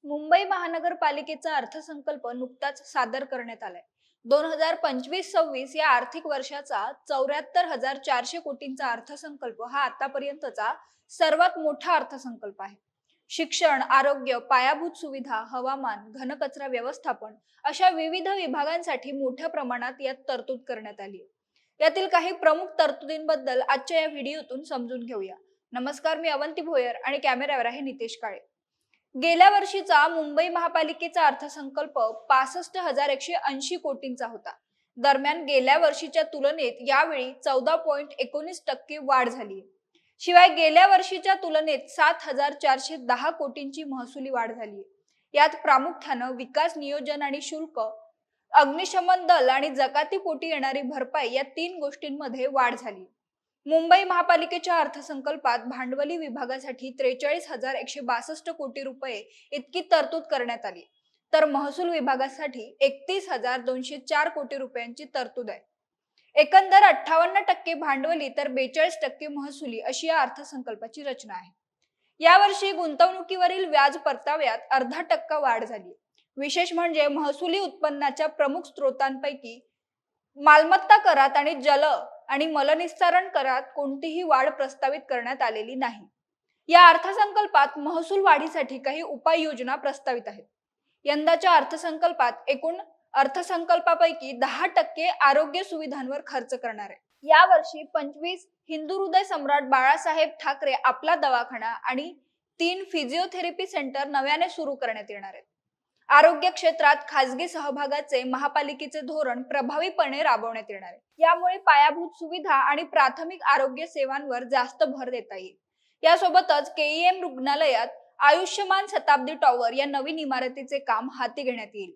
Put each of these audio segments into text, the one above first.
मुंबई महानगरपालिकेचा अर्थसंकल्प नुकताच सादर करण्यात आलाय। 2025-26 या आर्थिक वर्षाचा 74,400 कोटींचा अर्थसंकल्प हा आतापर्यंतचा सर्वात मोठा अर्थसंकल्प आहे। शिक्षण, आरोग्य, पायाभूत सुविधा, हवामान, घनकचरा व्यवस्थापन अशा विविध विभागांसाठी मोठ्या प्रमाणात यात तरतूद करण्यात आली आहे। यातील काही प्रमुख तरतुदींबद्दल आजच्या या व्हिडिओतून समजून घेऊया। नमस्कार, मी अवंती भोयर आणि कॅमेऱ्यावर आहे नितेश काळे। गेल्या वर्षीचा मुंबई महापालिकेचा अर्थसंकल्प 65,180 कोटींचा होता। दरम्यान गेल्या वर्षीच्या तुलनेत यावेळी 14.19% वाढ झाली आहे। शिवाय गेल्या वर्षीच्या तुलनेत 7,410 कोटींची महसुली वाढ झाली आहे। यात प्रामुख्याने विकास नियोजन आणि शुल्क, अग्निशमन दल आणि जकातीपोटी येणारी भरपाई या तीन गोष्टींमध्ये वाढ झाली। मुंबई महापालिकेच्या अर्थसंकल्पात भांडवली विभागासाठी 43,162 कोटी रुपये इतकी तरतूद करण्यात आली, तर महसूल विभागासाठी 31,204 कोटी रुपयांची तरतूद आहे। एकंदर 58% भांडवली तर 42% महसुली अशी या अर्थसंकल्पाची रचना आहे। यावर्षी गुंतवणुकीवरील व्याज परताव्यात 0.5% वाढ झाली। विशेष म्हणजे महसुली उत्पन्नाच्या प्रमुख स्रोतांपैकी मालमत्ता करात आणि जल आणि मलनिस्सारण करात कोणतीही वाढ प्रस्तावित करण्यात आलेली नाही। या अर्थसंकल्पात महसूल वाढीसाठी काही उपाययोजना प्रस्तावित आहेत। यंदाच्या अर्थसंकल्पात एकूण अर्थसंकल्पापैकी 10% आरोग्य सुविधांवर खर्च करणार आहे। यावर्षी 25 हिंदू हृदय सम्राट बाळासाहेब ठाकरे आपला दवाखाना आणि 3 फिजिओथेरपी सेंटर नव्याने सुरू करण्यात येणार आहेत। आरोग्य क्षेत्रात खासगी सहभागाचे महापालिकेचे धोरण प्रभावीपणे राबवण्यात येणार आहे। यामुळे पायाभूत सुविधा आणि प्राथमिक आरोग्य सेवांवर जास्त भर देता येईल। यासोबतच केईएम रुग्णालयात आयुष्यमान शताब्दी टॉवर या नवीन इमारतीचे काम हाती घेण्यात येईल।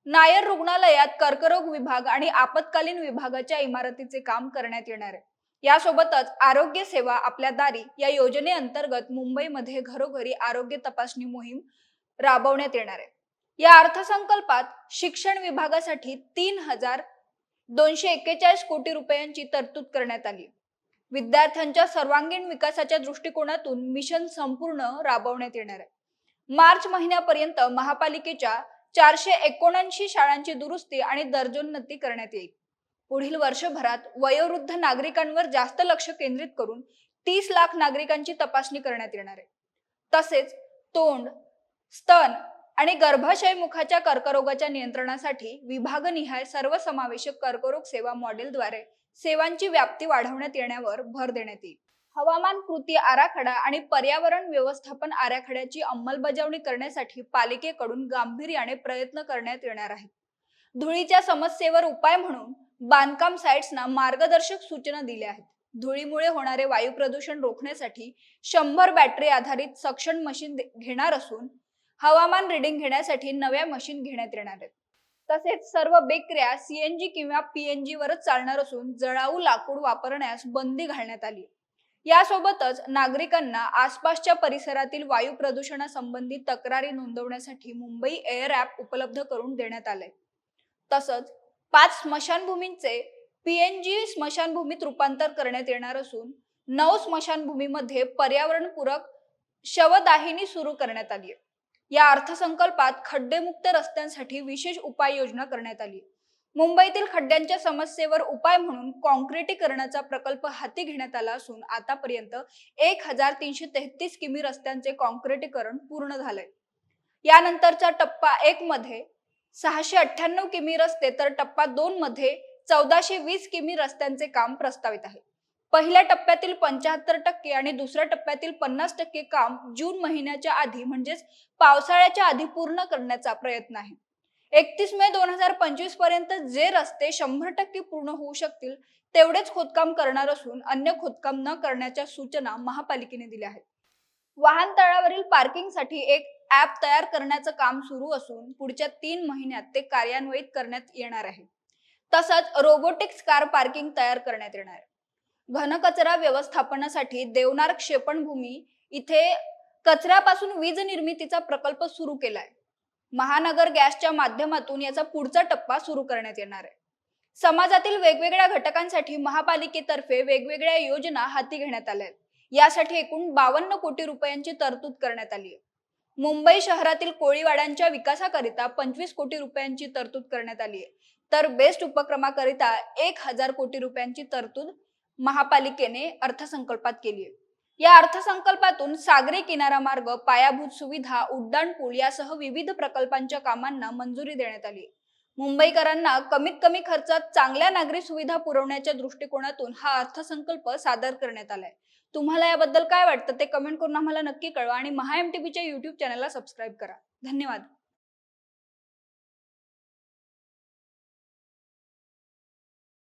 नायर रुग्णालयात कर्करोग विभाग आणि आपत्कालीन विभागाच्या इमारतीचे काम करण्यात येणार आहे। यासोबतच आरोग्य सेवा आपल्या दारी या योजनेअंतर्गत मुंबईमध्ये घरोघरी आरोग्य तपासणी मोहीम राबवण्यात येणार आहे। या अर्थसंकल्पात शिक्षण विभागासाठी 3,241 कोटी रुपयांची तरतूद करण्यात आली। विद्यार्थ्यांच्या सर्वांगीण विकासाच्या दृष्टिकोनातून मिशन संपूर्ण राबवण्यात येणार आहे। मार्च महिन्यापर्यंत महापालिकेच्या 479 शाळांची दुरुस्ती आणि दर्जोन्नती करण्यात येईल। पुढील वर्षभरात वयोवृद्ध नागरिकांवर जास्त लक्ष केंद्रित करून 30 लाख नागरिकांची तपासणी करण्यात येणार आहे। तसेच तोंड, स्तन आणि गर्भाशय मुखाच्या कर्करोगाच्या नियंत्रणासाठी विभागनिहाय सर्वसमावेशक कर्करोग सेवा मॉडेलद्वारे सेवांची व्याप्ती वाढवण्यात येण्यावर भर देण्यात येईल। हवामान कृती आराखडा आणि पर्यावरण व्यवस्थापन आराखड्याची अंमलबजावणी करण्यासाठी पालिकेकडून गांभीर्याने प्रयत्न करण्यात येणार आहेत। धुळीच्या समस्येवर उपाय म्हणून बांधकाम साइट्सना मार्गदर्शक सूचना दिल्या आहेत। धुळीमुळे होणारे वायू प्रदूषण रोखण्यासाठी 100 बॅटरी आधारित सक्शन मशीन घेणार असून हवामान रीडिंग घेण्यासाठी नव्या मशीन घेण्यात येणार आहेत। तसेच सर्व बेकऱ्या सीएनजी किंवा पीएनजी वरच चालणार असून जळाऊ लाकूड वापरण्यास बंदी घालण्यात आली। यासोबतच नागरिकांना आसपासच्या परिसरातील वायू प्रदूषणासंबंधी तक्रारी नोंदवण्यासाठी मुंबई एअर ॲप उपलब्ध करून देण्यात आले। तसंच 5 स्मशानभूमींचे पीएनजी स्मशानभूमीत रूपांतर करण्यात येणार असून 9 स्मशानभूमीमध्ये पर्यावरणपूरक शवदाहिनी सुरू करण्यात आली आहे। या अर्थसंकल्पात खड्डेमुक्त रस्त्यांसाठी विशेष उपाययोजना करण्यात आली। मुंबईतील खड्ड्यांच्या समस्येवर उपाय म्हणून काँक्रिटीकरणाचा प्रकल्प हाती घेण्यात आला असून आतापर्यंत 1,333 किमी रस्त्यांचे काँक्रिटीकरण पूर्ण झालंय। यानंतरच्या टप्पा 1 मध्ये 698 किमी रस्ते तर टप्पा 2 मध्ये 1420 किमी रस्त्यांचे काम प्रस्तावित आहे। पहिल्या टप्प्यातील 75% आणि दुसऱ्या टप्प्यातील 50% काम जून महिन्याच्या आधी म्हणजेच पावसाळ्याच्या आधी पूर्ण करण्याचा प्रयत्न आहे। 31 मे 2025 पर्यंत जे रस्ते 100% पूर्ण होऊ शकतील तेवढेच खोदकाम करणार असून अन्य खोदकाम न करण्याच्या सूचना महापालिकेने दिल्या आहेत। वाहनतळावरील पार्किंगसाठी एक ॲप तयार करण्याचं काम सुरू असून पुढच्या 3 महिन्यात ते कार्यान्वित करण्यात येणार आहे। तसंच रोबोटिक्स कार पार्किंग तयार करण्यात येणार आहे। घनकचरा व्यवस्थापनासाठी देवनार क्षेपणभूमी इथे कचऱ्यापासून वीज निर्मितीचा प्रकल्प सुरू केलाय। महानगर गॅसच्या माध्यमातून याचा पुढचा टप्पा सुरू करण्यात येणार आहे। समाजातील वेगवेगळ्या घटकांसाठी महापालिकेतर्फे वेगवेगळ्या योजना हाती घेण्यात आल्या आहेत। यासाठी एकूण 52 कोटी रुपयांची तरतूद करण्यात आली आहे। मुंबई शहरातील कोळीवाड्यांच्या विकासाकरिता 25 कोटी रुपयांची तरतूद करण्यात आली आहे. तर बेस्ट उपक्रमाकरिता 1,000 कोटी रुपयांची तरतूद महापालिकेने अर्थसंकल्पात केली आहे. या अर्थसंकल्पातून सागरी किनारा मार्ग, पायाभूत सुविधा, उड्डाण पूल यासह विविध प्रकल्पांच्या कामांना मंजुरी देण्यात आली आहे. मुंबईकरांना कमीत कमी खर्चात चांगल्या नागरी सुविधा पुरवण्याच्या दृष्टिकोनातून हा अर्थसंकल्प सादर करण्यात आलाय. तुम्हाला याबद्दल काय वाटतं ते कमेंट करून आम्हाला नक्की कळवा आणि महा एमटीबीच्या YouTube चॅनलला सबस्क्राईब करा. धन्यवाद.